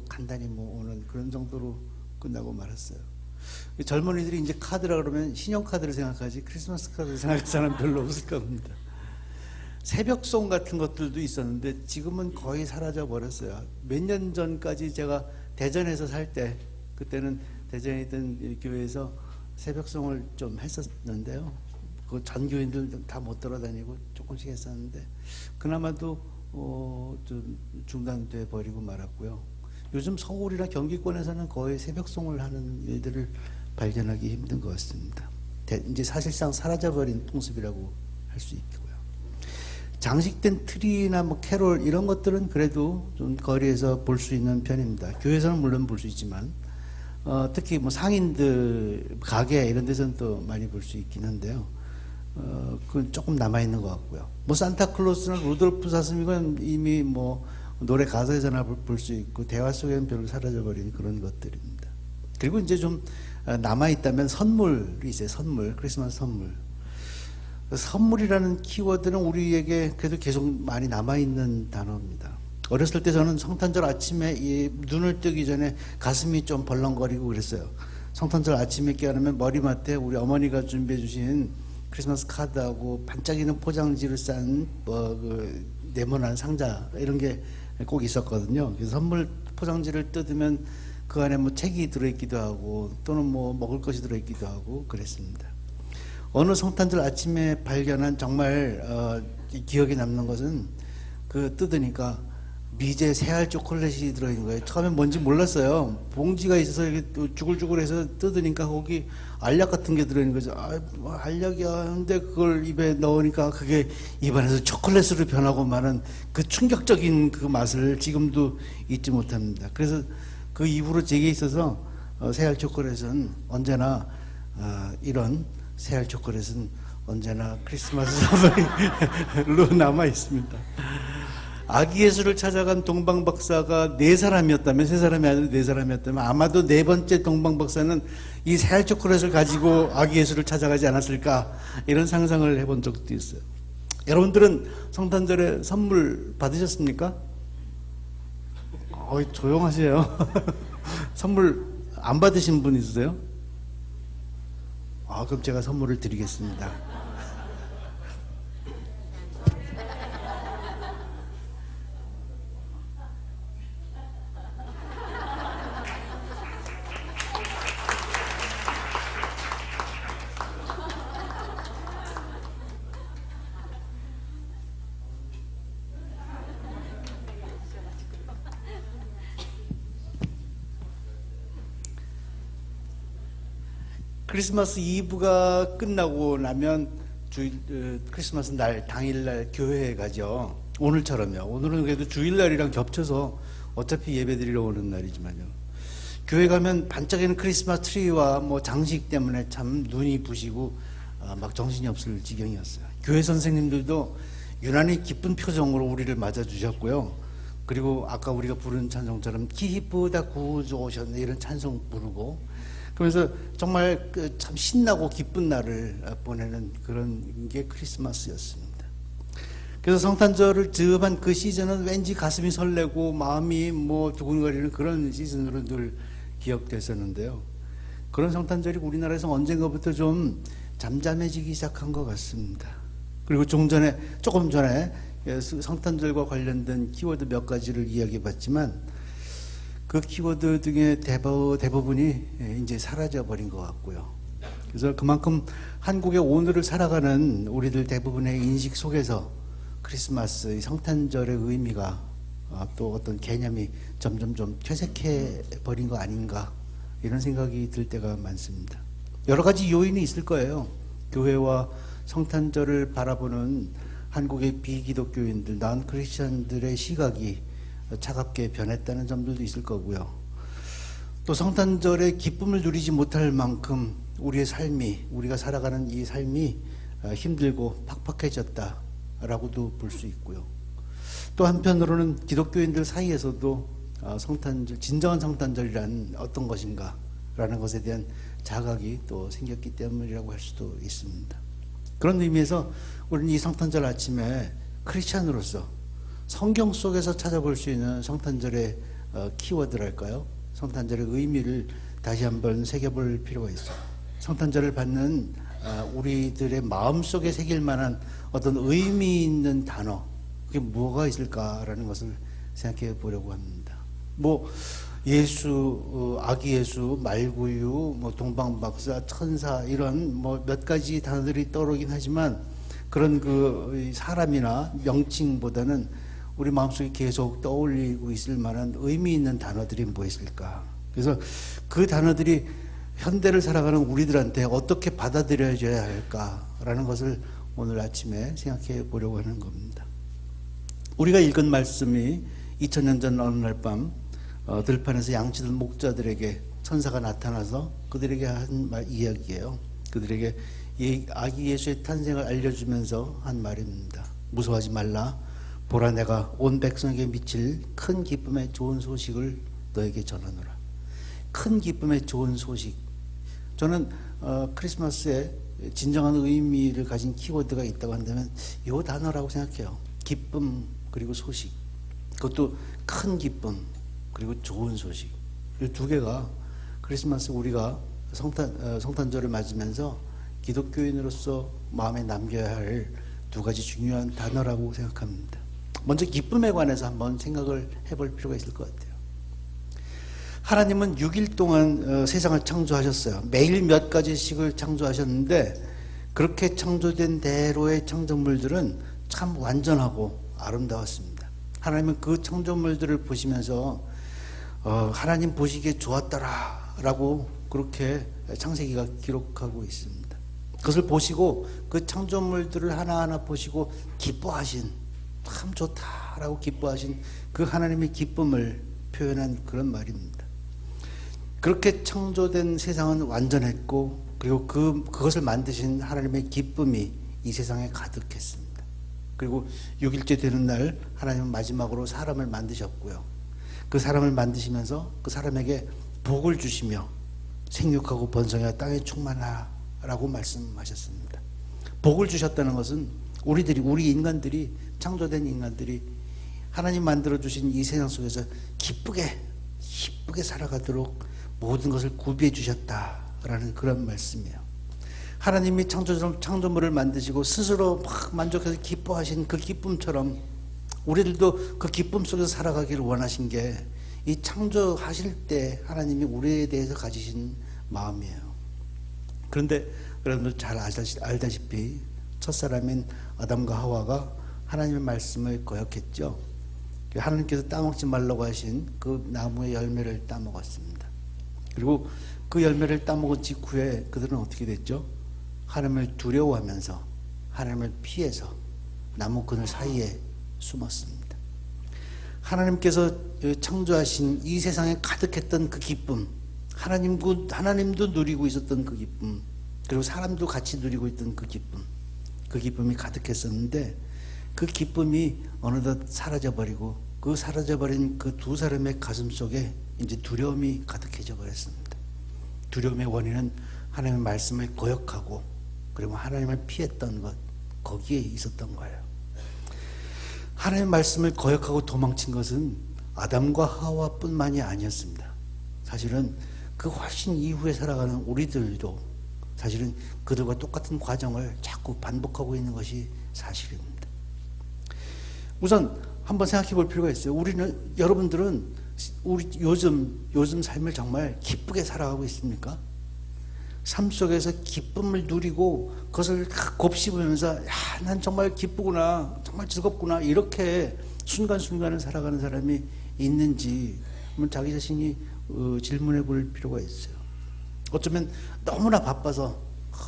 간단히 오는 그런 정도로 끝나고 말았어요. 젊은이들이 이제 카드라 그러면 신용카드를 생각하지 크리스마스 카드를 생각할 사람 별로 없을 겁니다. 새벽송 같은 것들도 있었는데 지금은 거의 사라져 버렸어요. 몇 년 전까지 제가 대전에서 살 때, 그때는 대전에 있던 교회에서 새벽송을 좀 했었는데요. 그 전 교인들 다 못 돌아다니고 조금씩 했었는데 그나마도 좀 중단돼 버리고 말았고요. 요즘 서울이나 경기권에서는 거의 새벽송을 하는 일들을 발견하기 힘든 것 같습니다. 이제 사실상 사라져버린 풍습이라고 할 수 있고요. 장식된 트리나 캐롤 이런 것들은 그래도 좀 거리에서 볼 수 있는 편입니다. 교회에서는 물론 볼 수 있지만 특히 상인들 가게 이런 데서는 또 많이 볼 수 있긴 한데요. 그건 조금 남아있는 것 같고요. 산타클로스나 루돌프 사슴이건 이미 노래 가사에서나 볼 수 있고 대화 속에는 별로 사라져버린 그런 것들입니다. 그리고 이제 좀 남아있다면 선물이 있어요. 선물, 크리스마스 선물. 선물이라는 키워드는 우리에게 그래도 계속 많이 남아있는 단어입니다. 어렸을 때 저는 성탄절 아침에 눈을 뜨기 전에 가슴이 좀 벌렁거리고 그랬어요. 성탄절 아침에 깨어나면 머리맡에 우리 어머니가 준비해 주신 크리스마스 카드하고 반짝이는 포장지를 싼 네모난 상자 이런 게 꼭 있었거든요. 그래서 선물 포장지를 뜯으면 그 안에 책이 들어있기도 하고 또는 먹을 것이 들어있기도 하고 그랬습니다. 어느 성탄절 아침에 발견한 정말 기억에 남는 것은 뜯으니까 미제 새알 초콜릿이 들어있는 거예요. 처음엔 뭔지 몰랐어요. 봉지가 있어서 이렇게 쭈글쭈글해서 뜯으니까 거기 알약 같은 게 들어있는 거죠. 알약이야. 근데 그걸 입에 넣으니까 그게 입안에서 초콜릿으로 변하고 마는 그 충격적인 그 맛을 지금도 잊지 못합니다. 그래서 그 이후로 제게 있어서 새알 초콜릿은 언제나 이런 새알 초콜릿은 언제나 크리스마스 선물로 남아 있습니다. 아기 예수를 찾아간 동방박사가 4사람이었다면, 3사람이 아니라 4사람이었다면 아마도 4번째 동방박사는 이 새알 초콜릿을 가지고 아기 예수를 찾아가지 않았을까, 이런 상상을 해본 적도 있어요. 여러분들은 성탄절에 선물 받으셨습니까? 조용하세요. 선물 안 받으신 분 있으세요? 그럼 제가 선물을 드리겠습니다. 크리스마스 이브가 끝나고 나면 크리스마스 날 당일날 교회에 가죠. 오늘처럼요. 오늘은 그래도 주일날이랑 겹쳐서 어차피 예배드리러 오는 날이지만요. 교회 가면 반짝이는 크리스마스 트리와 장식 때문에 참 눈이 부시고 막 정신이 없을 지경이었어요. 교회 선생님들도 유난히 기쁜 표정으로 우리를 맞아주셨고요. 그리고 아까 우리가 부른 찬송처럼 기쁘다 구주 오셨네 이런 찬송 부르고, 그러면서 정말 참 신나고 기쁜 날을 보내는 그런 게 크리스마스였습니다. 그래서 성탄절을 즈음한 그 시즌은 왠지 가슴이 설레고 마음이 두근거리는 그런 시즌으로 늘 기억됐었는데요. 그런 성탄절이 우리나라에서 언젠가부터 좀 잠잠해지기 시작한 것 같습니다. 그리고 조금 전에 성탄절과 관련된 키워드 몇 가지를 이야기해 봤지만 그 키워드 중에 대부분이 이제 사라져버린 것 같고요. 그래서 그만큼 한국의 오늘을 살아가는 우리들 대부분의 인식 속에서 크리스마스, 성탄절의 의미가 또 어떤 개념이 점점 좀 퇴색해버린 거 아닌가, 이런 생각이 들 때가 많습니다. 여러 가지 요인이 있을 거예요. 교회와 성탄절을 바라보는 한국의 비기독교인들, 난 크리스천들의 시각이 차갑게 변했다는 점들도 있을 거고요. 또 성탄절의 기쁨을 누리지 못할 만큼 우리의 삶이, 우리가 살아가는 이 삶이 힘들고 팍팍해졌다라고도 볼 수 있고요. 또 한편으로는 기독교인들 사이에서도 성탄절, 진정한 성탄절이란 어떤 것인가 라는 것에 대한 자각이 또 생겼기 때문이라고 할 수도 있습니다. 그런 의미에서 우리는 이 성탄절 아침에 크리스찬으로서 성경 속에서 찾아볼 수 있는 성탄절의 키워드랄까요? 성탄절의 의미를 다시 한번 새겨볼 필요가 있어요. 성탄절을 받는 우리들의 마음속에 새길 만한 어떤 의미 있는 단어, 그게 뭐가 있을까라는 것을 생각해 보려고 합니다. 뭐 예수, 아기 예수, 말구유, 뭐 동방박사, 천사 이런 뭐 몇 가지 단어들이 떠오르긴 하지만 그런 그 사람이나 명칭보다는 우리 마음속에 계속 떠올리고 있을 만한 의미 있는 단어들이 뭐 있을까? 그래서 그 단어들이 현대를 살아가는 우리들한테 어떻게 받아들여져야 할까라는 것을 오늘 아침에 생각해 보려고 하는 겁니다. 우리가 읽은 말씀이 2000년 전 어느 날 밤 들판에서 양치던 목자들에게 천사가 나타나서 그들에게 한 이야기예요. 그들에게 아기 예수의 탄생을 알려주면서 한 말입니다. 무서워하지 말라. 보라, 내가 온 백성에게 미칠 큰 기쁨의 좋은 소식을 너에게 전하노라. 큰 기쁨의 좋은 소식. 저는 크리스마스에 진정한 의미를 가진 키워드가 있다고 한다면 이 단어라고 생각해요. 기쁨 그리고 소식. 그것도 큰 기쁨 그리고 좋은 소식. 이 두 개가 크리스마스 우리가 성탄절을 맞으면서 기독교인으로서 마음에 남겨야 할 두 가지 중요한 단어라고 생각합니다. 먼저 기쁨에 관해서 한번 생각을 해볼 필요가 있을 것 같아요. 하나님은 6일 동안 세상을 창조하셨어요. 매일 몇 가지씩을 창조하셨는데 그렇게 창조된 대로의 창조물들은 참 완전하고 아름다웠습니다. 하나님은 그 창조물들을 보시면서 하나님 보시기에 좋았더라 라고 그렇게 창세기가 기록하고 있습니다. 그것을 보시고 그 창조물들을 하나하나 보시고 기뻐하신, 참 좋다라고 기뻐하신 그 하나님의 기쁨을 표현한 그런 말입니다. 그렇게 창조된 세상은 완전했고 그리고 그것을 만드신 하나님의 기쁨이 이 세상에 가득했습니다. 그리고 6일째 되는 날 하나님은 마지막으로 사람을 만드셨고요. 그 사람을 만드시면서 그 사람에게 복을 주시며 생육하고 번성하여 땅에 충만하라고 말씀하셨습니다. 복을 주셨다는 것은 우리 인간들이, 창조된 인간들이 하나님 만들어주신 이 세상 속에서 기쁘게 살아가도록 모든 것을 구비해 주셨다라는 그런 말씀이에요. 하나님이 창조물을 만드시고 스스로 막 만족해서 기뻐하신 그 기쁨처럼 우리들도 그 기쁨 속에서 살아가기를 원하신 게 이 창조하실 때 하나님이 우리에 대해서 가지신 마음이에요. 그런데 여러분들 잘 알다시피 첫사람인 아담과 하와가 하나님의 말씀을 거역했죠. 하나님께서 따먹지 말라고 하신 그 나무의 열매를 따먹었습니다. 그리고 그 열매를 따먹은 직후에 그들은 어떻게 됐죠? 하나님을 두려워하면서 하나님을 피해서 나무 그늘 사이에 숨었습니다. 하나님께서 창조하신 이 세상에 가득했던 그 기쁨, 하나님도 누리고 있었던 그 기쁨, 그리고 사람도 같이 누리고 있던 그 기쁨이 가득했었는데 그 기쁨이 어느덧 사라져버리고 그 사라져버린 그 두 사람의 가슴 속에 이제 두려움이 가득해져 버렸습니다. 두려움의 원인은 하나님의 말씀을 거역하고 그리고 하나님을 피했던 것, 거기에 있었던 거예요. 하나님의 말씀을 거역하고 도망친 것은 아담과 하와뿐만이 아니었습니다. 사실은 그 훨씬 이후에 살아가는 우리들도 사실은 그들과 똑같은 과정을 자꾸 반복하고 있는 것이 사실입니다. 우선 한번 생각해 볼 필요가 있어요. 여러분들은 우리 요즘 삶을 정말 기쁘게 살아가고 있습니까? 삶 속에서 기쁨을 누리고 그것을 곱씹으면서 난 정말 기쁘구나, 정말 즐겁구나 이렇게 순간순간을 살아가는 사람이 있는지 한번 자기 자신이 질문해 볼 필요가 있어요. 어쩌면 너무나 바빠서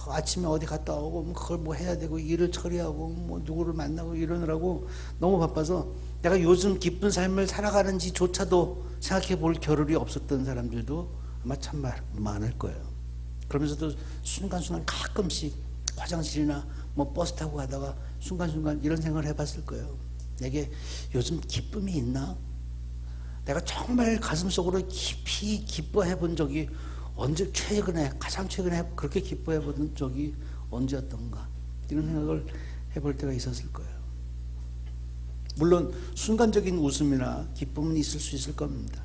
아침에 어디 갔다 오고 그걸 뭐 해야 되고 일을 처리하고 뭐 누구를 만나고 이러느라고 너무 바빠서 내가 요즘 기쁜 삶을 살아가는지조차도 생각해 볼 겨를이 없었던 사람들도 아마 참 많을 거예요. 그러면서도 순간순간 가끔씩 화장실이나 뭐 버스 타고 가다가 순간순간 이런 생각을 해봤을 거예요. 내게 요즘 기쁨이 있나? 내가 정말 가슴속으로 깊이 기뻐해 본 적이 언제, 가장 최근에 그렇게 기뻐해 본 적이 언제였던가? 이런 생각을 해볼 때가 있었을 거예요. 물론 순간적인 웃음이나 기쁨은 있을 수 있을 겁니다.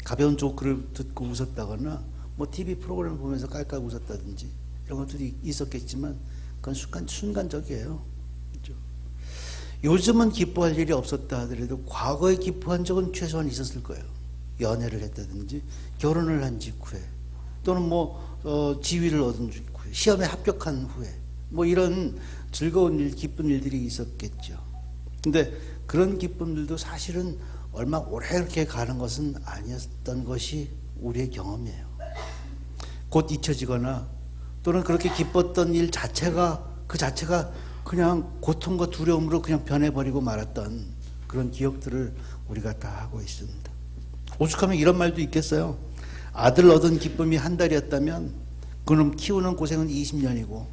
가벼운 조크를 듣고 웃었다거나 뭐 TV 프로그램을 보면서 깔깔 웃었다든지 이런 것들이 있었겠지만 그건 순간적이에요. 그렇죠? 요즘은 기뻐할 일이 없었다 하더라도 과거에 기뻐한 적은 최소한 있었을 거예요. 연애를 했다든지 결혼을 한 직후에 또는 지위를 얻은 직후에 시험에 합격한 후에 이런 즐거운 일, 기쁜 일들이 있었겠죠. 근데 그런 기쁨들도 사실은 얼마 오래 그렇게 가는 것은 아니었던 것이 우리의 경험이에요. 곧 잊혀지거나 또는 그렇게 기뻤던 일 자체가 그냥 고통과 두려움으로 그냥 변해버리고 말았던 그런 기억들을 우리가 다 하고 있습니다. 오죽하면 이런 말도 있겠어요. 아들 얻은 기쁨이 한 달이었다면 그놈 키우는 고생은 20년이고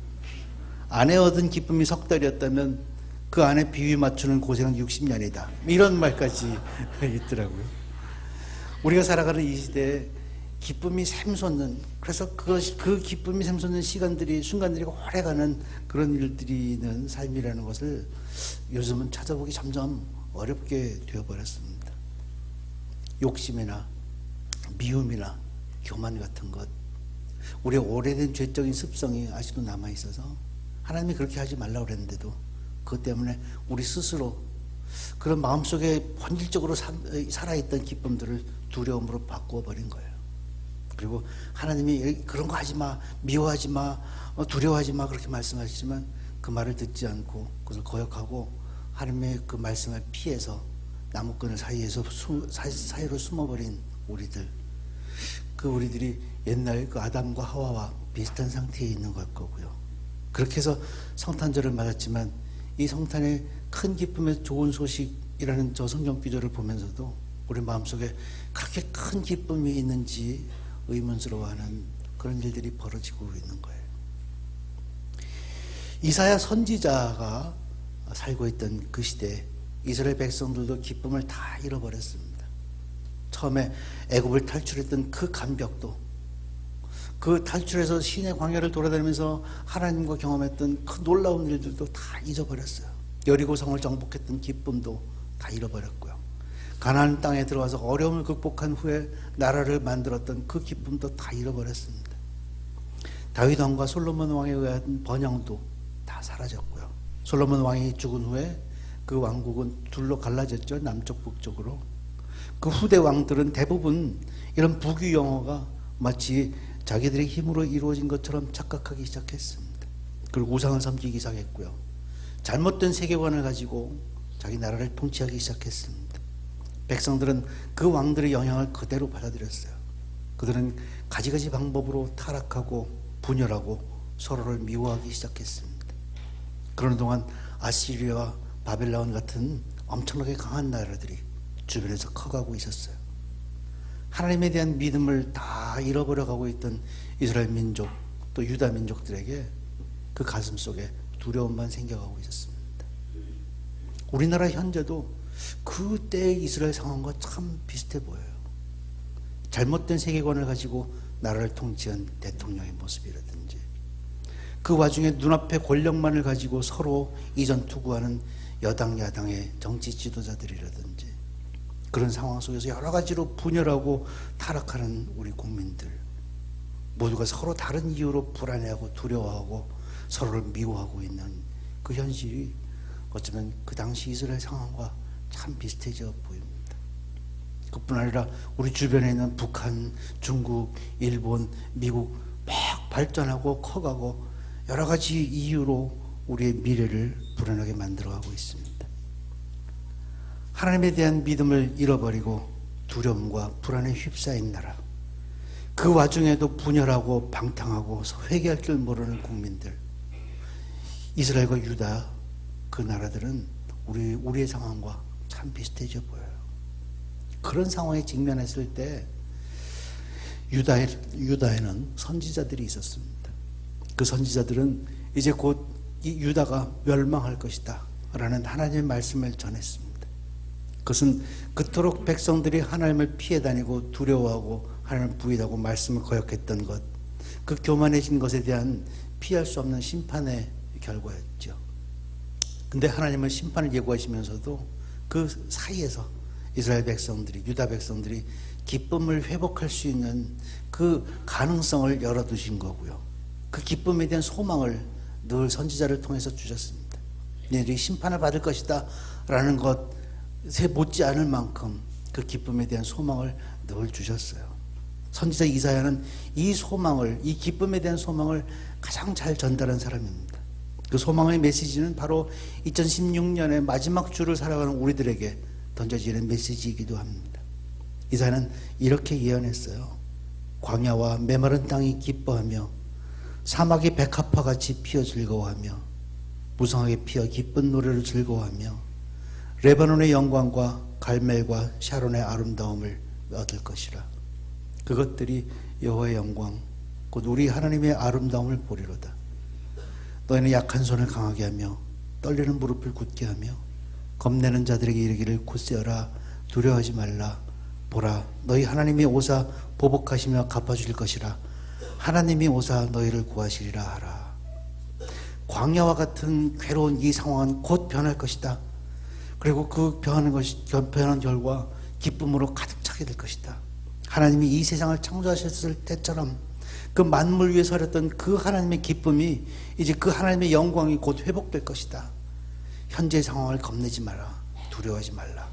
아내 얻은 기쁨이 석 달이었다면 그 아내 비위 맞추는 고생은 60년이다. 이런 말까지 있더라고요. 우리가 살아가는 이 시대에 기쁨이 샘솟는, 그래서 그 기쁨이 샘솟는 시간들이, 순간들이 오래가는 그런 일들이 있는 삶이라는 것을 요즘은 찾아보기 점점 어렵게 되어버렸습니다. 욕심이나 미움이나 교만 같은 것, 우리의 오래된 죄적인 습성이 아직도 남아있어서 하나님이 그렇게 하지 말라고 그랬는데도 그것 때문에 우리 스스로 그런 마음속에 본질적으로 살아있던 기쁨들을 두려움으로 바꾸어버린 거예요. 그리고 하나님이 그런 거 하지 마, 미워하지 마, 두려워하지 마 그렇게 말씀하시지만 그 말을 듣지 않고 그것을 거역하고 하나님의 그 말씀을 피해서 나무꾼을 사이로 숨어버린 우리들, 그 우리들이 옛날 그 아담과 하와와 비슷한 상태에 있는 걸 거고요. 그렇게 해서 성탄절을 맞았지만 이 성탄의 큰 기쁨의 좋은 소식이라는 저 성경 구절을 보면서도 우리 마음속에 그렇게 큰 기쁨이 있는지 의문스러워하는 그런 일들이 벌어지고 있는 거예요. 이사야 선지자가 살고 있던 그 시대에 이스라엘 백성들도 기쁨을 다 잃어버렸습니다. 처음에 애굽을 탈출했던 그 감격도, 그 탈출해서 시내 광야를 돌아다니면서 하나님과 경험했던 그 놀라운 일들도 다 잊어버렸어요. 여리고성을 정복했던 기쁨도 다 잃어버렸고요. 가나안 땅에 들어와서 어려움을 극복한 후에 나라를 만들었던 그 기쁨도 다 잃어버렸습니다. 다윗 왕과 솔로몬 왕에 의한 번영도 다 사라졌고요. 솔로몬 왕이 죽은 후에 그 왕국은 둘로 갈라졌죠. 남쪽 북쪽으로. 그 후대 왕들은 대부분 이런 부귀영화가 마치 자기들의 힘으로 이루어진 것처럼 착각하기 시작했습니다. 그리고 우상을 섬기기 시작했고요. 잘못된 세계관을 가지고 자기 나라를 통치하기 시작했습니다. 백성들은 그 왕들의 영향을 그대로 받아들였어요. 그들은 가지가지 방법으로 타락하고 분열하고 서로를 미워하기 시작했습니다. 그러는 동안 아시리아와 바벨론 같은 엄청나게 강한 나라들이 주변에서 커가고 있었어요. 하나님에 대한 믿음을 다 잃어버려가고 있던 이스라엘 민족 또 유다 민족들에게 그 가슴 속에 두려움만 생겨가고 있었습니다. 우리나라 현재도 그때의 이스라엘 상황과 참 비슷해 보여요. 잘못된 세계관을 가지고 나라를 통치한 대통령의 모습이라든지 그 와중에 눈앞에 권력만을 가지고 서로 이전투구하는 여당 야당의 정치 지도자들이라든지 그런 상황 속에서 여러 가지로 분열하고 타락하는 우리 국민들 모두가 서로 다른 이유로 불안해하고 두려워하고 서로를 미워하고 있는 그 현실이 어쩌면 그 당시 이스라엘 상황과 참 비슷해져 보입니다. 그뿐 아니라 우리 주변에 있는 북한, 중국, 일본, 미국 막 발전하고 커가고 여러 가지 이유로 우리의 미래를 불안하게 만들어가고 있습니다. 하나님에 대한 믿음을 잃어버리고 두려움과 불안에 휩싸인 나라, 그 와중에도 분열하고 방탕하고 회개할 줄 모르는 국민들, 이스라엘과 유다 그 나라들은 우리의 상황과 참 비슷해져 보여요. 그런 상황에 직면했을 때 유다에는 선지자들이 있었습니다. 그 선지자들은 이제 곧 이 유다가 멸망할 것이다 라는 하나님의 말씀을 전했습니다. 그것은 그토록 백성들이 하나님을 피해 다니고 두려워하고 하나님을 부인하고 말씀을 거역했던 것, 그 교만해진 것에 대한 피할 수 없는 심판의 결과였죠. 근데 하나님은 심판을 예고하시면서도 그 사이에서 이스라엘 백성들이, 유다 백성들이 기쁨을 회복할 수 있는 그 가능성을 열어두신 거고요. 그 기쁨에 대한 소망을 늘 선지자를 통해서 주셨습니다. 너희들이 심판을 받을 것이다 라는 것에 못지않을 만큼 그 기쁨에 대한 소망을 늘 주셨어요. 선지자 이사야는 이 소망을, 이 기쁨에 대한 소망을 가장 잘 전달한 사람입니다. 그 소망의 메시지는 바로 2016년의 마지막 주를 살아가는 우리들에게 던져지는 메시지이기도 합니다. 이사야는 이렇게 예언했어요. 광야와 메마른 땅이 기뻐하며 사막이 백합화같이 피어 즐거워하며 무성하게 피어 기쁜 노래를 즐거워하며 레바논의 영광과 갈멜과 샤론의 아름다움을 얻을 것이라. 그것들이 여호와의 영광 곧 우리 하나님의 아름다움을 보리로다. 너희는 약한 손을 강하게 하며 떨리는 무릎을 굳게 하며 겁내는 자들에게 이르기를 굳세어라 두려워하지 말라. 보라 너희 하나님이 오사 보복하시며 갚아주실 것이라. 하나님이 오사 너희를 구하시리라 하라. 광야와 같은 괴로운 이 상황은 곧 변할 것이다. 그리고 그 변한 결과 기쁨으로 가득 차게 될 것이다. 하나님이 이 세상을 창조하셨을 때처럼 그 만물 위에 서렸던 그 하나님의 기쁨이 이제 그 하나님의 영광이 곧 회복될 것이다. 현재의 상황을 겁내지 마라. 두려워하지 말라.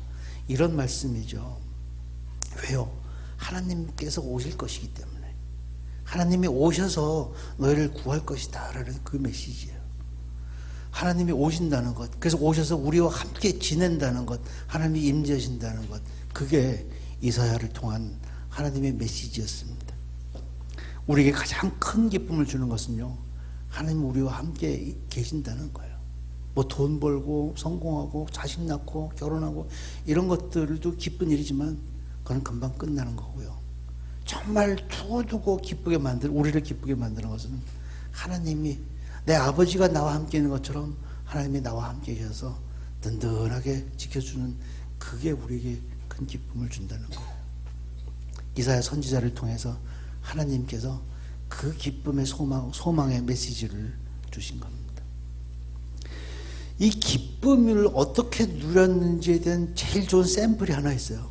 이런 말씀이죠. 왜요? 하나님께서 오실 것이기 때문에. 하나님이 오셔서 너희를 구할 것이다 라는 그 메시지예요. 하나님이 오신다는 것, 그래서 오셔서 우리와 함께 지낸다는 것, 하나님이 임재하신다는 것, 그게 이사야를 통한 하나님의 메시지였습니다. 우리에게 가장 큰 기쁨을 주는 것은요, 하나님 우리와 함께 계신다는 거예요. 뭐 돈 벌고 성공하고 자식 낳고 결혼하고 이런 것들도 기쁜 일이지만 그건 금방 끝나는 거고요. 정말 두고두고 기쁘게 우리를 기쁘게 만드는 것은 하나님이 내 아버지가 나와 함께 있는 것처럼 하나님이 나와 함께 계셔서 든든하게 지켜주는, 그게 우리에게 큰 기쁨을 준다는 거예요. 이사야 선지자를 통해서 하나님께서 그 기쁨의 소망의 메시지를 주신 겁니다. 이 기쁨을 어떻게 누렸는지에 대한 제일 좋은 샘플이 하나 있어요.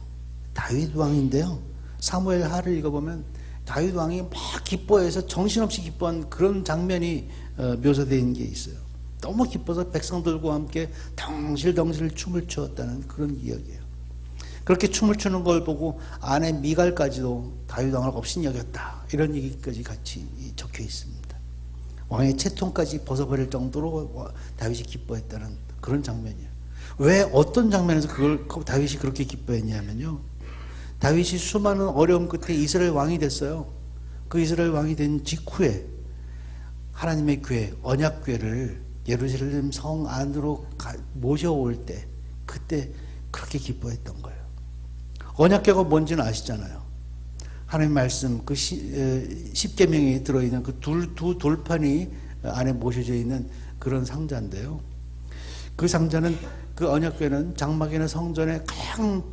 다윗 왕인데요, 사무엘 하를 읽어보면 다윗 왕이 막 기뻐해서 정신없이 기뻐한 그런 장면이 묘사되어 있는 게 있어요. 너무 기뻐서 백성들과 함께 덩실덩실 춤을 추었다는 그런 이야기예요. 그렇게 춤을 추는 걸 보고 아내 미갈까지도 다윗 왕을 업신여겼다, 이런 얘기까지 같이 적혀 있습니다. 왕의 채통까지 벗어버릴 정도로 다윗이 기뻐했다는 그런 장면이에요. 왜 어떤 장면에서 다윗이 그렇게 기뻐했냐면요, 다윗이 수많은 어려움 끝에 이스라엘 왕이 됐어요. 그 이스라엘 왕이 된 직후에 하나님의 궤, 언약궤를 예루살렘 성 안으로 모셔올 때, 그때 그렇게 기뻐했던 거예요. 언약궤가 뭔지는 아시잖아요. 하나님 말씀, 그 십계명이 들어있는 그 두 돌판이 안에 모셔져 있는 그런 상자인데요. 그 상자는, 그 언약궤는 장막이나 성전의 가장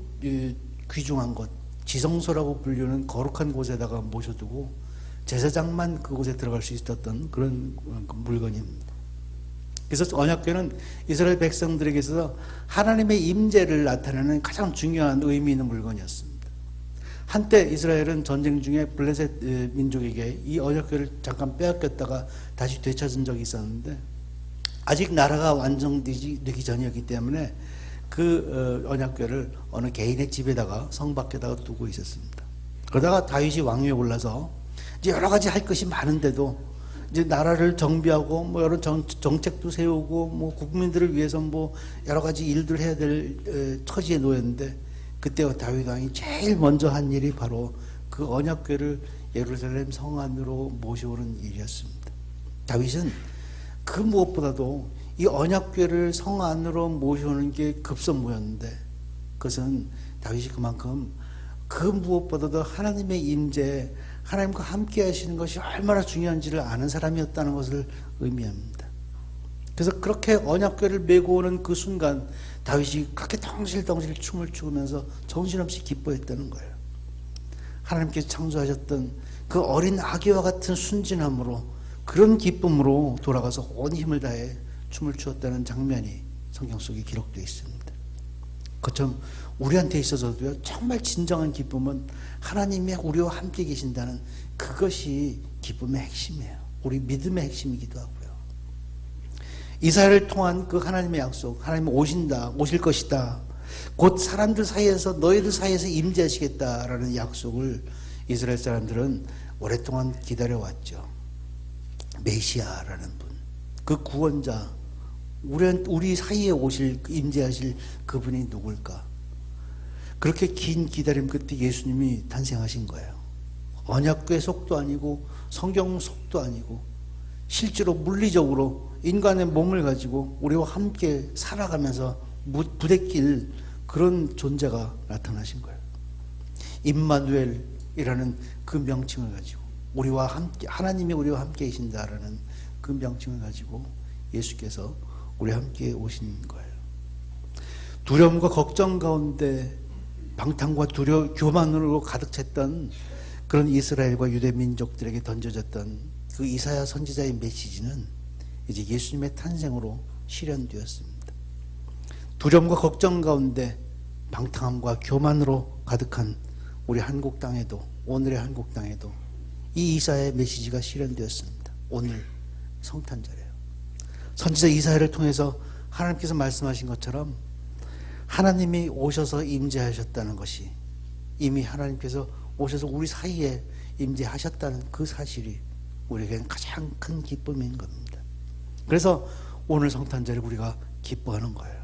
귀중한 곳, 지성소라고 불리는 거룩한 곳에다가 모셔두고 제사장만 그곳에 들어갈 수 있었던 그런 물건입니다. 그래서 언약궤는 이스라엘 백성들에게 있어서 하나님의 임재를 나타내는 가장 중요한 의미 있는 물건이었습니다. 한때 이스라엘은 전쟁 중에 블레셋 민족에게 이 언약궤를 잠깐 빼앗겼다가 다시 되찾은 적이 있었는데, 아직 나라가 완성되기 전이었기 때문에 그 언약궤를 어느 개인의 집에다가, 성 밖에다가 두고 있었습니다. 그러다가 다윗이 왕위에 올라서 이제 여러 가지 할 것이 많은데도 이제 나라를 정비하고 뭐 여러 정책도 세우고 뭐 국민들을 위해서 뭐 여러 가지 일들 해야 될 처지에 놓였는데, 그때 다윗 왕이 제일 먼저 한 일이 바로 그 언약궤를 예루살렘 성 안으로 모셔오는 일이었습니다. 다윗은 그 무엇보다도 이 언약궤를 성 안으로 모셔오는 게 급선무였는데, 그것은 다윗이 그만큼 그 무엇보다도 하나님의 임재, 하나님과 함께 하시는 것이 얼마나 중요한지를 아는 사람이었다는 것을 의미합니다. 그래서 그렇게 언약궤를 메고 오는 그 순간 다윗이 그렇게 덩실덩실 춤을 추면서 정신없이 기뻐했다는 거예요. 하나님께서 창조하셨던 그 어린 아기와 같은 순진함으로, 그런 기쁨으로 돌아가서 온 힘을 다해 춤을 추었다는 장면이 성경 속에 기록되어 있습니다. 그처럼 우리한테 있어서도요, 정말 진정한 기쁨은 하나님이 우리와 함께 계신다는 그것이 기쁨의 핵심이에요. 우리 믿음의 핵심이기도 하고요. 이사야를 통한 그 하나님의 약속, 하나님 오신다, 오실 것이다, 곧 사람들 사이에서, 너희들 사이에서 임재하시겠다라는 약속을 이스라엘 사람들은 오랫동안 기다려왔죠. 메시아라는 분, 그 구원자, 우리 사이에 오실, 임재하실 그분이 누굴까? 그렇게 긴 기다림 끝에 예수님이 탄생하신 거예요. 언약궤 속도 아니고 성경 속도 아니고 실제로 물리적으로 인간의 몸을 가지고 우리와 함께 살아가면서 부대낄 그런 존재가 나타나신 거예요. 임마누엘이라는 그 명칭을 가지고 우리와 함께, 하나님이 우리와 함께 계신다라는 그 명칭을 가지고 예수께서 우리와 함께 오신 거예요. 두려움과 걱정 가운데 방탕과 교만으로 가득 찼던 그런 이스라엘과 유대 민족들에게 던져졌던 그 이사야 선지자의 메시지는 이제 예수님의 탄생으로 실현되었습니다. 두려움과 걱정 가운데 방탕함과 교만으로 가득한 우리 한국 땅에도, 오늘의 한국 땅에도 이 이사야의 메시지가 실현되었습니다. 오늘 성탄절이에요. 선지자 이사야를 통해서 하나님께서 말씀하신 것처럼 하나님이 오셔서 임재하셨다는 것이, 이미 하나님께서 오셔서 우리 사이에 임재하셨다는 그 사실이 우리에게는 가장 큰 기쁨인 겁니다. 그래서 오늘 성탄절에 우리가 기뻐하는 거예요.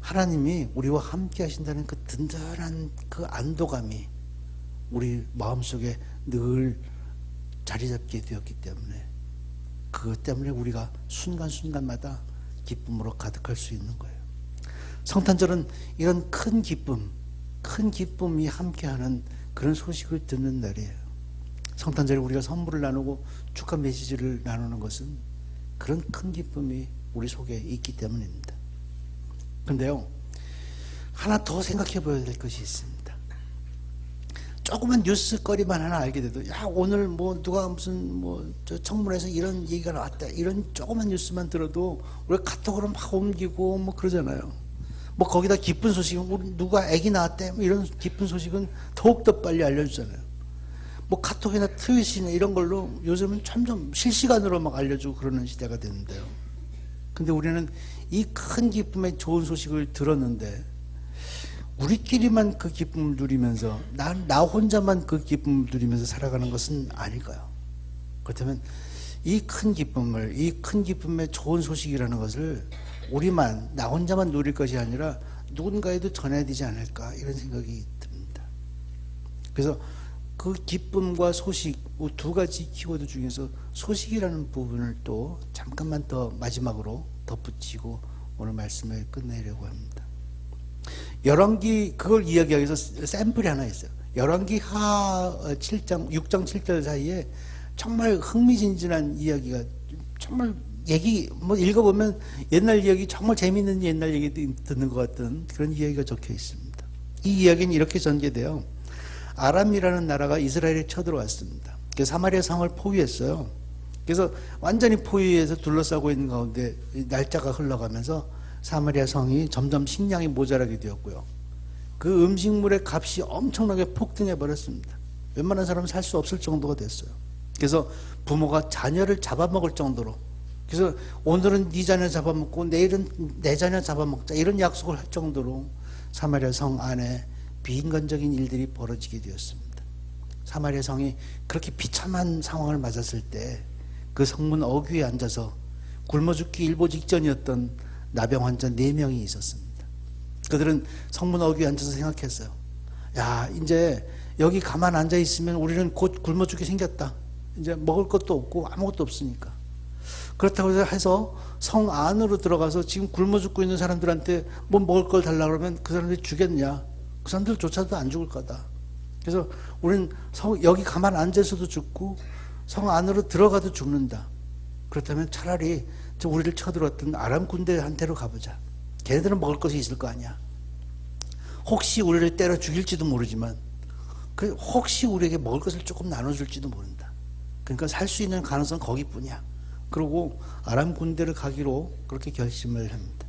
하나님이 우리와 함께 하신다는 그 든든한 그 안도감이 우리 마음속에 늘 자리 잡게 되었기 때문에, 그것 때문에 우리가 순간순간마다 기쁨으로 가득할 수 있는 거예요. 성탄절은 이런 큰 기쁨이 함께하는 그런 소식을 듣는 날이에요. 성탄절에 우리가 선물을 나누고 축하 메시지를 나누는 것은 그런 큰 기쁨이 우리 속에 있기 때문입니다. 그런데요, 하나 더 생각해 봐야 될 것이 있습니다. 조그만 뉴스거리만 하나 알게 돼도, 야, 오늘 뭐 누가 무슨 저 청문회에서 이런 얘기가 나왔다, 이런 조그만 뉴스만 들어도 우리가 카톡으로 막 옮기고 뭐 그러잖아요. 뭐 거기다 기쁜 소식은, 누가 아기 낳았대, 뭐 이런 기쁜 소식은 더욱더 빨리 알려주잖아요. 뭐 카톡이나 트윗이나 이런 걸로 요즘은 점점 실시간으로 막 알려주고 그러는 시대가 됐는데요. 근데 우리는 이 큰 기쁨의 좋은 소식을 들었는데 우리끼리만 그 기쁨을 누리면서 나 혼자만 그 기쁨을 누리면서 살아가는 것은 아닐까요? 그렇다면 이 큰 기쁨의 좋은 소식이라는 것을 나 혼자만 누릴 것이 아니라 누군가에도 전해야 되지 않을까, 이런 생각이 듭니다. 그래서 그 기쁨과 소식, 두 가지 키워드 중에서 소식이라는 부분을 또 잠깐만 더 마지막으로 덧붙이고 오늘 말씀을 끝내려고 합니다. 열왕기, 그걸 이야기하기 위해서 샘플이 하나 있어요. 열왕기 하 7장, 6장 7절 사이에 정말 흥미진진한 이야기가, 정말 읽어보면 옛날 이야기, 정말 재미있는 옛날 얘기 듣는 것 같은 그런 이야기가 적혀 있습니다. 이 이야기는 이렇게 전개돼요. 아람이라는 나라가 이스라엘에 쳐들어왔습니다. 그래서 사마리아 성을 포위했어요. 그래서 완전히 포위해서 둘러싸고 있는 가운데 날짜가 흘러가면서 사마리아 성이 점점 식량이 모자라게 되었고요. 그 음식물의 값이 엄청나게 폭등해 버렸습니다. 웬만한 사람은 살 수 없을 정도가 됐어요. 그래서 부모가 자녀를 잡아먹을 정도로, 그래서 오늘은 네 자녀 잡아먹고 내일은 내 자녀 잡아먹자, 이런 약속을 할 정도로 사마리아 성 안에 비인간적인 일들이 벌어지게 되었습니다. 사마리아 성이 그렇게 비참한 상황을 맞았을 때 그 성문 어귀에 앉아서 굶어 죽기 일보 직전이었던 나병 환자 4명이 있었습니다. 그들은 성문 어귀에 앉아서 생각했어요. 야, 이제 여기 가만 앉아 있으면 우리는 곧 굶어 죽게 생겼다. 이제 먹을 것도 없고 아무것도 없으니까. 그렇다고 해서 성 안으로 들어가서 지금 굶어 죽고 있는 사람들한테 뭐 먹을 걸 달라고 그러면 그 사람들이 주겠냐? 그 사람들조차도 안 죽을 거다. 그래서 우리는 여기 가만 앉아서도 죽고 성 안으로 들어가도 죽는다. 그렇다면 차라리 우리를 쳐들어왔던 아람 군대한테로 가보자. 걔네들은 먹을 것이 있을 거 아니야. 혹시 우리를 때려 죽일지도 모르지만 혹시 우리에게 먹을 것을 조금 나눠줄지도 모른다. 그러니까 살 수 있는 가능성은 거기뿐이야. 그러고 아람 군대를 가기로 그렇게 결심을 합니다.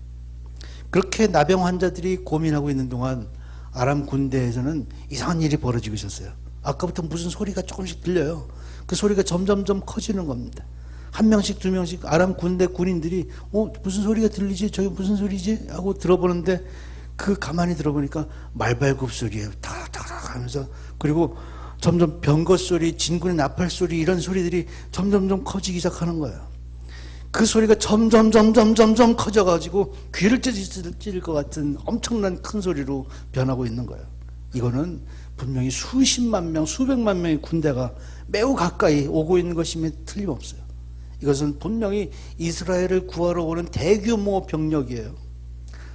그렇게 나병 환자들이 고민하고 있는 동안 아람 군대에서는 이상한 일이 벌어지고 있었어요. 아까부터 무슨 소리가 조금씩 들려요. 그 소리가 점점점 커지는 겁니다. 한 명씩 두 명씩 아람 군대 군인들이 무슨 소리가 들리지? 저게 무슨 소리지? 하고 들어보는데 그 가만히 들어보니까 말발굽 소리예요. 타닥타닥 하면서. 그리고 점점 병거 소리, 진군의 나팔 소리, 이런 소리들이 점점점 커지기 시작하는 거예요. 그 소리가 점점 커져가지고 귀를 찢을 것 같은 엄청난 큰 소리로 변하고 있는 거예요. 이거는 분명히 수십만 명, 수백만 명의 군대가 매우 가까이 오고 있는 것이면 틀림없어요. 이것은 분명히 이스라엘을 구하러 오는 대규모 병력이에요.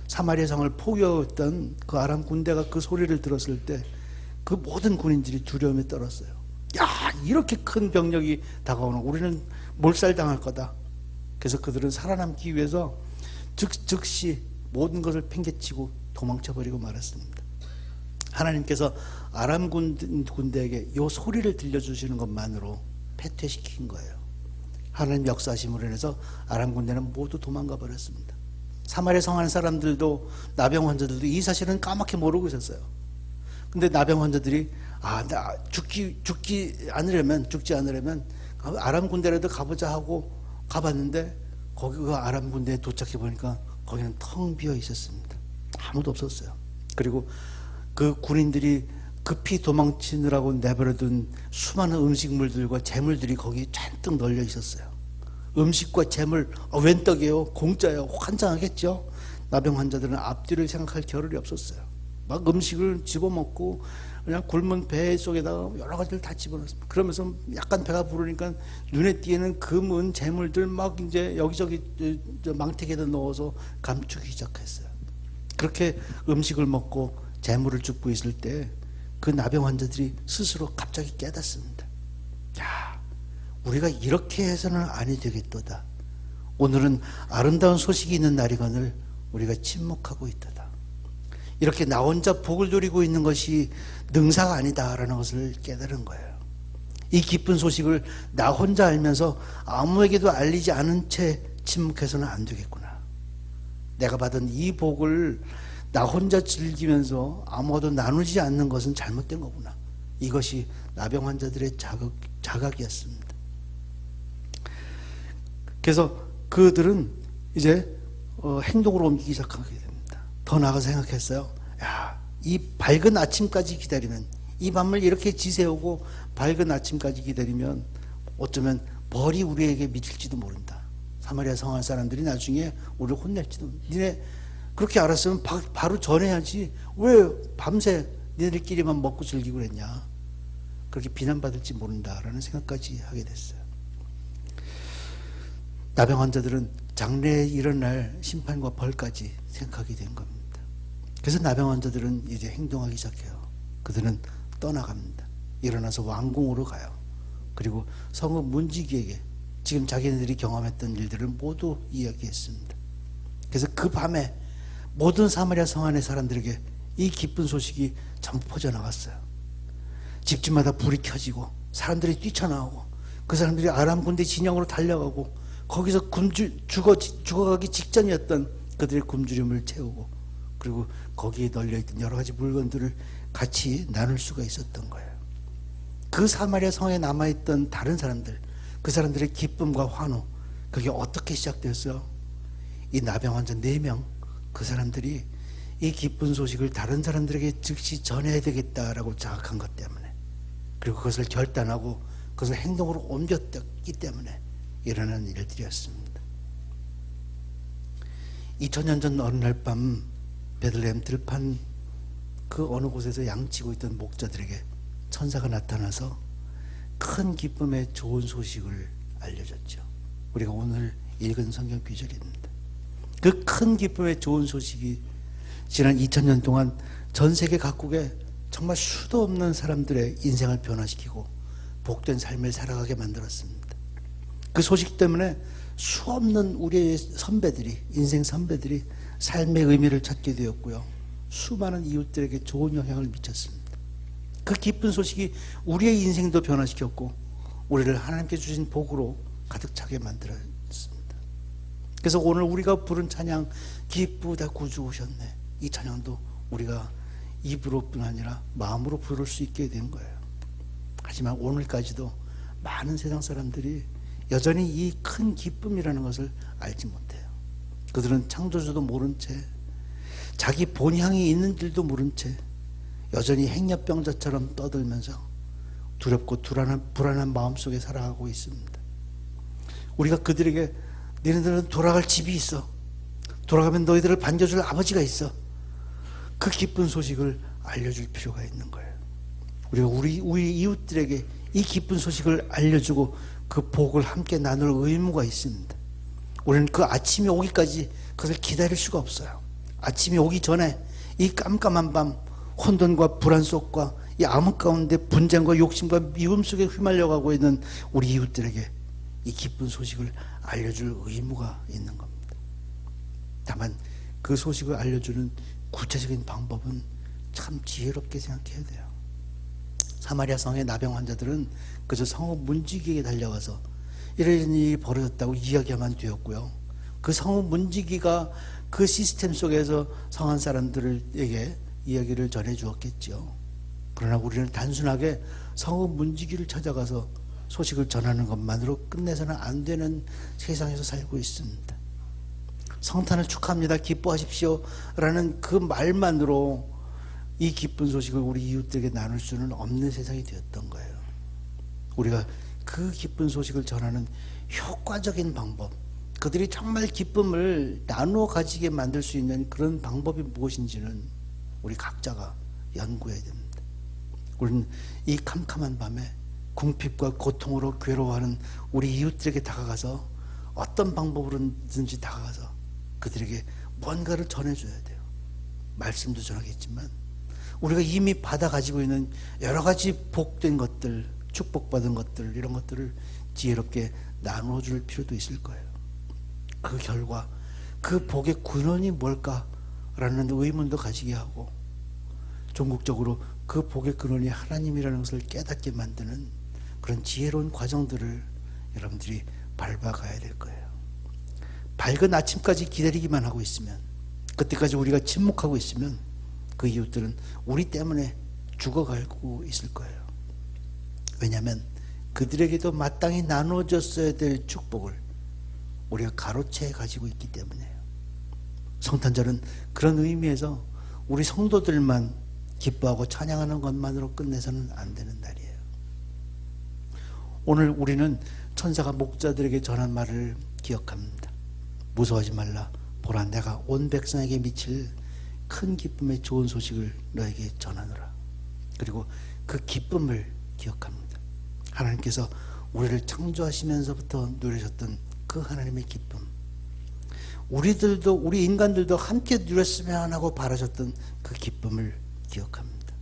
사마리아 성을 포위했던 그 아람 군대가 그 소리를 들었을 때 그 모든 군인들이 두려움에 떨었어요. 야, 이렇게 큰 병력이 다가오는, 우리는 몰살당할 거다. 그래서 그들은 살아남기 위해서 즉시 모든 것을 팽개치고 도망쳐버리고 말았습니다. 하나님께서 아람 군대에게 이 소리를 들려주시는 것만으로 패퇴시킨 거예요. 하나님 역사하심으로 인해서 아람 군대는 모두 도망가 버렸습니다. 사마리아 성 안의 사람들도, 나병 환자들도 이 사실은 까맣게 모르고 있었어요. 근데 나병 환자들이 나 죽지 않으려면 아람 군대라도 가보자 하고 가봤는데, 거기 그 아람 군대에 도착해 보니까 거기는 텅 비어 있었습니다. 아무도 없었어요. 그리고 그 군인들이 급히 도망치느라고 내버려둔 수많은 음식물들과 재물들이 거기 잔뜩 널려 있었어요. 음식과 재물, 웬 떡이에요? 공짜예요? 환장하겠죠? 나병 환자들은 앞뒤를 생각할 겨를이 없었어요. 막 음식을 집어먹고 그냥 굶은 배 속에다가 여러 가지를 다 집어넣었습니다. 그러면서 약간 배가 부르니까 눈에 띄는 금은 재물들 막 이제 여기저기 망태기에다 넣어서 감추기 시작했어요. 그렇게 음식을 먹고 재물을 줍고 있을 때 그 나병 환자들이 스스로 갑자기 깨닫습니다. 야, 우리가 이렇게 해서는 아니 되겠도다. 오늘은 아름다운 소식이 있는 날이거늘 우리가 침묵하고 있도다. 이렇게 나 혼자 복을 누리고 있는 것이 능사가 아니다라는 것을 깨달은 거예요. 이 기쁜 소식을 나 혼자 알면서 아무에게도 알리지 않은 채 침묵해서는 안 되겠구나. 내가 받은 이 복을 나 혼자 즐기면서 아무도 나누지 않는 것은 잘못된 거구나. 이것이 나병 환자들의 자각이었습니다. 그래서 그들은 이제 행동으로 옮기기 시작하게 됩니다. 더 나아가서 생각했어요. 야, 이 밝은 아침까지 기다리면, 이 밤을 이렇게 지새우고 밝은 아침까지 기다리면 어쩌면 벌이 우리에게 미칠지도 모른다. 사마리아 성안 사람들이 나중에 우리를 혼낼지도. 니네 그렇게 알았으면 바로 전해야지. 왜 밤새 니네들끼리만 먹고 즐기고 그랬냐. 그렇게 비난받을지 모른다라는 생각까지 하게 됐어요. 나병 환자들은 장래에 일어날 심판과 벌까지 생각하게 된 겁니다. 그래서 나병 환자들은 이제 행동하기 시작해요. 그들은 떠나갑니다. 일어나서 왕궁으로 가요. 그리고 성읍 문지기에게 지금 자기네들이 경험했던 일들을 모두 이야기했습니다. 그래서 그 밤에 모든 사마리아 성 안의 사람들에게 이 기쁜 소식이 전부 퍼져나갔어요. 집집마다 불이 켜지고 사람들이 뛰쳐나오고 그 사람들이 아람 군대 진영으로 달려가고 거기서 죽어가기 직전이었던 그들의 굶주림을 채우고, 그리고 거기에 널려있던 여러 가지 물건들을 같이 나눌 수가 있었던 거예요. 그 사마리아 성에 남아있던 다른 사람들, 그 사람들의 기쁨과 환호, 그게 어떻게 시작되었어요? 이 나병 환자 4명, 그 사람들이 이 기쁜 소식을 다른 사람들에게 즉시 전해야 되겠다라고 자각한 것 때문에, 그리고 그것을 결단하고 그것을 행동으로 옮겼기 때문에 일어난 일들이었습니다. 2000년 전 어느 날 밤 베들레헴 들판 그 어느 곳에서 양치고 있던 목자들에게 천사가 나타나서 큰 기쁨의 좋은 소식을 알려줬죠. 우리가 오늘 읽은 성경 구절입니다. 그 큰 기쁨의 좋은 소식이 지난 2000년 동안 전 세계 각국에 정말 수도 없는 사람들의 인생을 변화시키고 복된 삶을 살아가게 만들었습니다. 그 소식 때문에 수없는 우리의 선배들이, 인생 선배들이 삶의 의미를 찾게 되었고요. 수많은 이웃들에게 좋은 영향을 미쳤습니다. 그 기쁜 소식이 우리의 인생도 변화시켰고 우리를 하나님께 주신 복으로 가득 차게 만들었습니다. 그래서 오늘 우리가 부른 찬양 기쁘다 구주 오셨네, 이 찬양도 우리가 입으로뿐 아니라 마음으로 부를 수 있게 된 거예요. 하지만 오늘까지도 많은 세상 사람들이 여전히 이 큰 기쁨이라는 것을 알지 못해요. 그들은 창조주도 모른 채, 자기 본향이 있는 줄도 모른 채 여전히 행렬병자처럼 떠들면서 두렵고 불안한 마음속에 살아가고 있습니다. 우리가 그들에게 너희들은 돌아갈 집이 있어, 돌아가면 너희들을 반겨줄 아버지가 있어, 그 기쁜 소식을 알려줄 필요가 있는 거예요. 우리가 우리 이웃들에게 이 기쁜 소식을 알려주고 그 복을 함께 나눌 의무가 있습니다. 우리는 그 아침이 오기까지 그것을 기다릴 수가 없어요. 아침이 오기 전에 이 깜깜한 밤 혼돈과 불안 속과 이 암흑 가운데 분쟁과 욕심과 미움 속에 휘말려가고 있는 우리 이웃들에게 이 기쁜 소식을 알려줄 의무가 있는 겁니다. 다만 그 소식을 알려주는 구체적인 방법은 참 지혜롭게 생각해야 돼요. 사마리아 성의 나병 환자들은 그저 성읍 문지기에 달려가서 이런 일이 벌어졌다고 이야기하면 되었고요. 그 성읍 문지기가 그 시스템 속에서 성한 사람들에게 이야기를 전해 주었겠죠. 그러나 우리는 단순하게 성읍 문지기를 찾아가서 소식을 전하는 것만으로 끝내서는 안 되는 세상에서 살고 있습니다. 성탄을 축하합니다, 기뻐하십시오 라는 그 말만으로 이 기쁜 소식을 우리 이웃들에게 나눌 수는 없는 세상이 되었던 거예요. 우리가 그 기쁜 소식을 전하는 효과적인 방법, 그들이 정말 기쁨을 나누어 가지게 만들 수 있는 그런 방법이 무엇인지는 우리 각자가 연구해야 됩니다. 우리는 이 캄캄한 밤에 궁핍과 고통으로 괴로워하는 우리 이웃들에게 다가가서 어떤 방법으로든지 다가가서 그들에게 뭔가를 전해줘야 돼요. 말씀도 전하겠지만 우리가 이미 받아 가지고 있는 여러 가지 복된 것들, 축복받은 것들, 이런 것들을 지혜롭게 나누어 줄 필요도 있을 거예요. 그 결과 그 복의 근원이 뭘까라는 의문도 가지게 하고, 종국적으로 그 복의 근원이 하나님이라는 것을 깨닫게 만드는 그런 지혜로운 과정들을 여러분들이 밟아가야 될 거예요. 밝은 아침까지 기다리기만 하고 있으면, 그때까지 우리가 침묵하고 있으면 그 이웃들은 우리 때문에 죽어가고 있을 거예요. 왜냐하면 그들에게도 마땅히 나눠졌어야 될 축복을 우리가 가로채 가지고 있기 때문에요. 성탄절은 그런 의미에서 우리 성도들만 기뻐하고 찬양하는 것만으로 끝내서는 안 되는 날이에요. 오늘 우리는 천사가 목자들에게 전한 말을 기억합니다. 무서워하지 말라, 보라 내가 온 백성에게 미칠 큰 기쁨의 좋은 소식을 너에게 전하노라. 그리고 그 기쁨을 기억합니다. 하나님께서 우리를 창조하시면서부터 누리셨던 그 하나님의 기쁨, 우리 인간들도 함께 누렸으면 하고 바라셨던 그 기쁨을 기억합니다.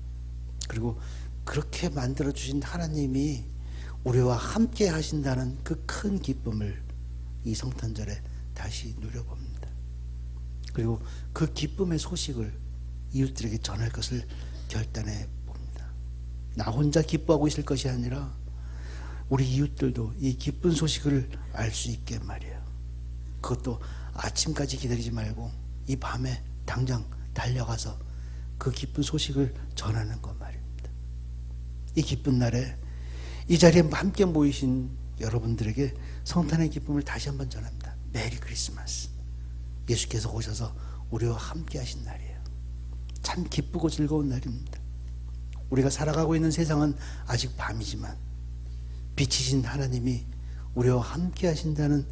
그리고 그렇게 만들어주신 하나님이 우리와 함께 하신다는 그 큰 기쁨을 이 성탄절에 다시 누려봅니다. 그리고 그 기쁨의 소식을 이웃들에게 전할 것을 결단해 봅니다. 나 혼자 기뻐하고 있을 것이 아니라 우리 이웃들도 이 기쁜 소식을 알 수 있게 말이에요. 그것도 아침까지 기다리지 말고 이 밤에 당장 달려가서 그 기쁜 소식을 전하는 것 말입니다. 이 기쁜 날에 이 자리에 함께 모이신 여러분들에게 성탄의 기쁨을 다시 한번 전합니다. 메리 크리스마스. 예수께서 오셔서 우리와 함께 하신 날이에요. 참 기쁘고 즐거운 날입니다. 우리가 살아가고 있는 세상은 아직 밤이지만 빛이신 하나님이 우리와 함께 하신다는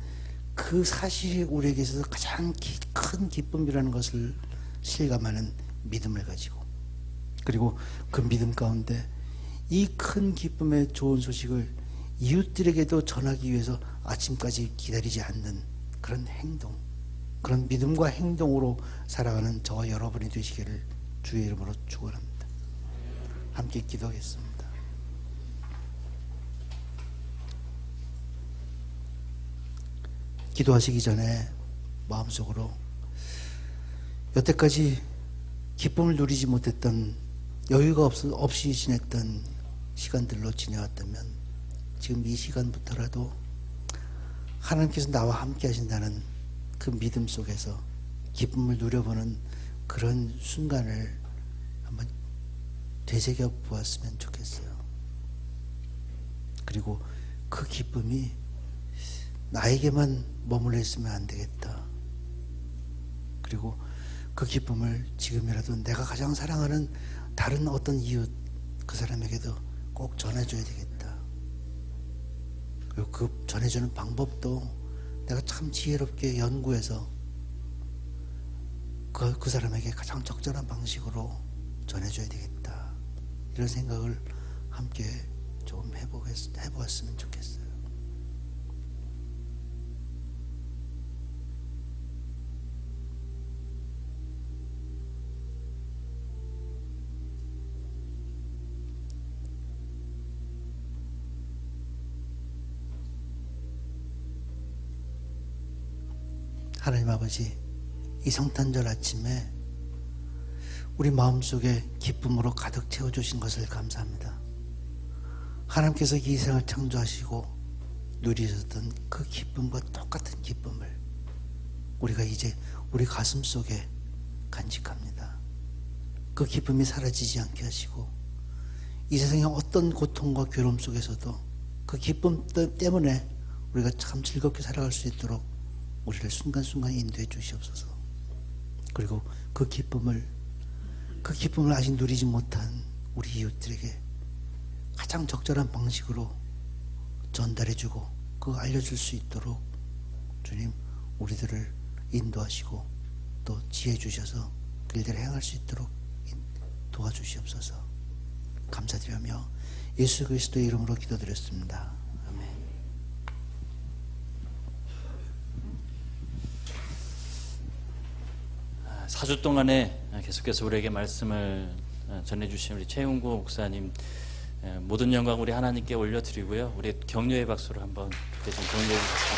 그 사실이 우리에게 있어서 가장 큰 기쁨이라는 것을 실감하는 믿음을 가지고, 그리고 그 믿음 가운데 이 큰 기쁨의 좋은 소식을 이웃들에게도 전하기 위해서 아침까지 기다리지 않는 그런 행동, 그런 믿음과 행동으로 살아가는 저와 여러분이 되시기를 주의 이름으로 축원합니다. 함께 기도하겠습니다. 기도하시기 전에 마음속으로 여태까지 기쁨을 누리지 못했던, 여유가 없이 지냈던 시간들로 지내왔다면 지금 이 시간부터라도 하나님께서 나와 함께 하신다는 그 믿음 속에서 기쁨을 누려보는 그런 순간을 한번 되새겨 보았으면 좋겠어요. 그리고 그 기쁨이 나에게만 머물러 있으면 안 되겠다. 그리고 그 기쁨을 지금이라도 내가 가장 사랑하는 다른 어떤 이웃, 그 사람에게도 꼭 전해줘야 되겠다. 그리고 그 전해주는 방법도 내가 참 지혜롭게 연구해서 그 사람에게 가장 적절한 방식으로 전해줘야 되겠다. 이런 생각을 함께 좀 해보았으면 좋겠어요. 하나님 아버지, 이 성탄절 아침에 우리 마음속에 기쁨으로 가득 채워주신 것을 감사합니다. 하나님께서 이 세상을 창조하시고 누리셨던 그 기쁨과 똑같은 기쁨을 우리가 이제 우리 가슴 속에 간직합니다. 그 기쁨이 사라지지 않게 하시고 이 세상의 어떤 고통과 괴로움 속에서도 그 기쁨 때문에 우리가 참 즐겁게 살아갈 수 있도록 우리를 순간순간 인도해 주시옵소서. 그리고 그 기쁨을 아직 누리지 못한 우리 이웃들에게 가장 적절한 방식으로 전달해주고 그 알려줄 수 있도록 주님 우리들을 인도하시고 또 지혜 주셔서 그 일들을 행할 수 있도록 도와주시옵소서. 감사드리며 예수 그리스도의 이름으로 기도드렸습니다. 아멘. 사주 동안에 계속해서 우리에게 말씀을 전해주신 우리 최용구 목사님, 모든 영광 우리 하나님께 올려드리고요. 우리 격려의 박수로 한번 그때 좀 격려해 주셨으면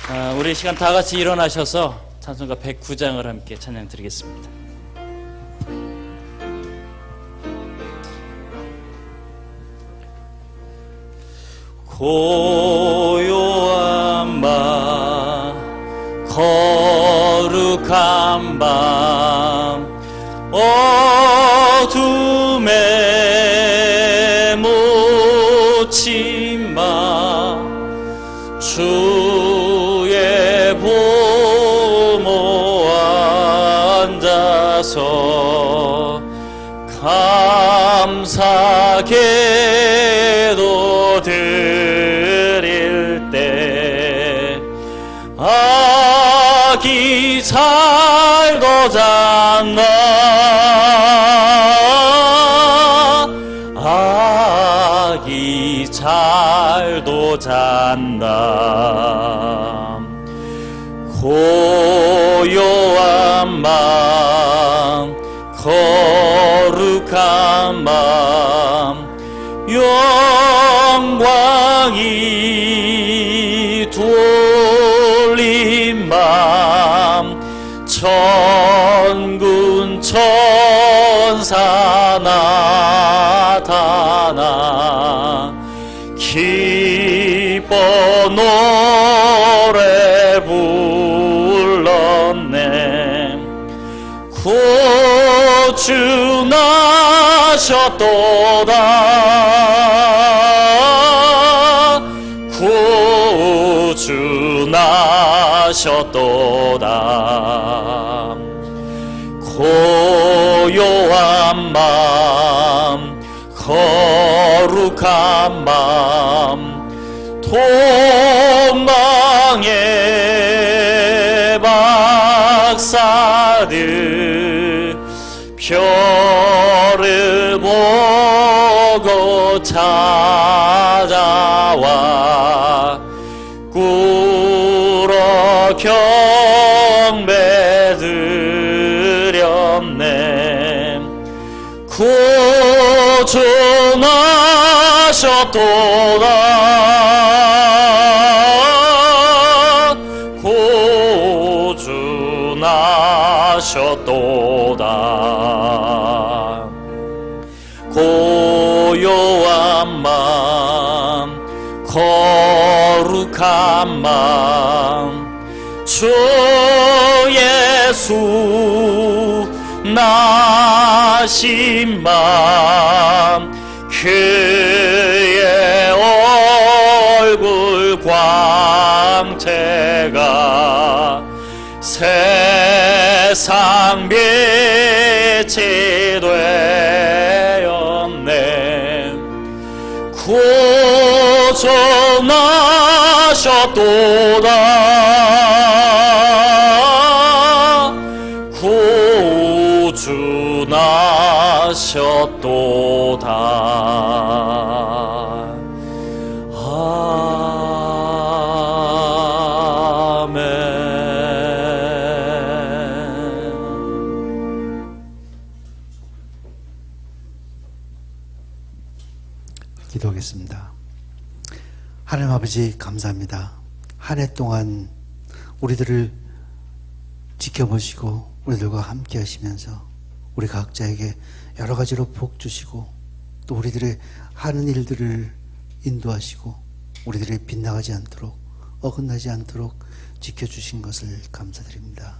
좋겠습니다. 우리 시간 다 같이 일어나셔서 찬송가 109장을 함께 찬양 드리겠습니다. 고요한 밤, 거룩한 밤, 어둠에 묻힌 밤, 주의 보모 앉아서 감사기도 드릴 때 아기 잘도 잤나, 아기 잘도 잤나. 고요한 밤, 거룩한 밤, 영광이 돌린 밤, 천군 천사 나타나 기뻐 노래 불렀네. 구주 나셨도다, 구주 나셨도다. 고요한 밤, 거룩한 밤, 동방의 박사들 별을 보고 찾아와 꿇어 경배 드렸네. 구주 나셨도다, 구주 나셨도다. 고요한 밤, 거룩한 마음 주 예수 나신 마음 그의 얼굴 광채가 세상 빛이 되었네. 구원하셨도다 구주나셨도다. 기도하겠습니다. 하나님 아버지 감사합니다. 한 해 동안 우리들을 지켜보시고 우리들과 함께 하시면서 우리 각자에게 여러 가지로 복 주시고 또 우리들의 하는 일들을 인도하시고 우리들이 빗나가지 않도록 어긋나지 않도록 지켜주신 것을 감사드립니다.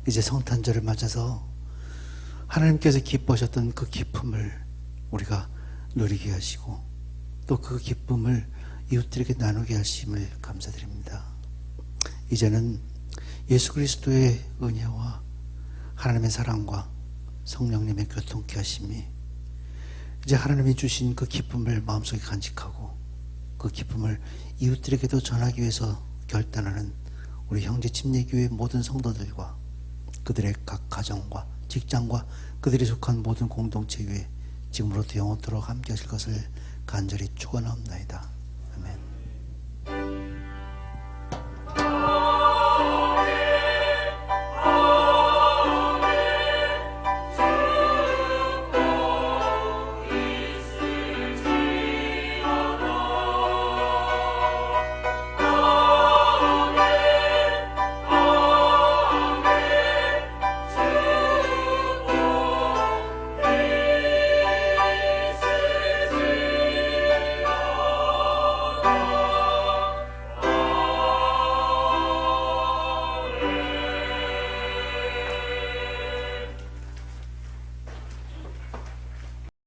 이제 성탄절을 맞아서 하나님께서 기뻐하셨던 그 기쁨을 우리가 누리게 하시고 또 그 기쁨을 이웃들에게 나누게 하심을 감사드립니다. 이제는 예수 그리스도의 은혜와 하나님의 사랑과 성령님의 교통케 하심이 이제 하나님이 주신 그 기쁨을 마음속에 간직하고 그 기쁨을 이웃들에게도 전하기 위해서 결단하는 우리 형제 침례교회 모든 성도들과 그들의 각 가정과 직장과 그들이 속한 모든 공동체 위에 지금으로부터 영원토록 함께 하실 것을 간절히 축원하옵나이다. 아멘.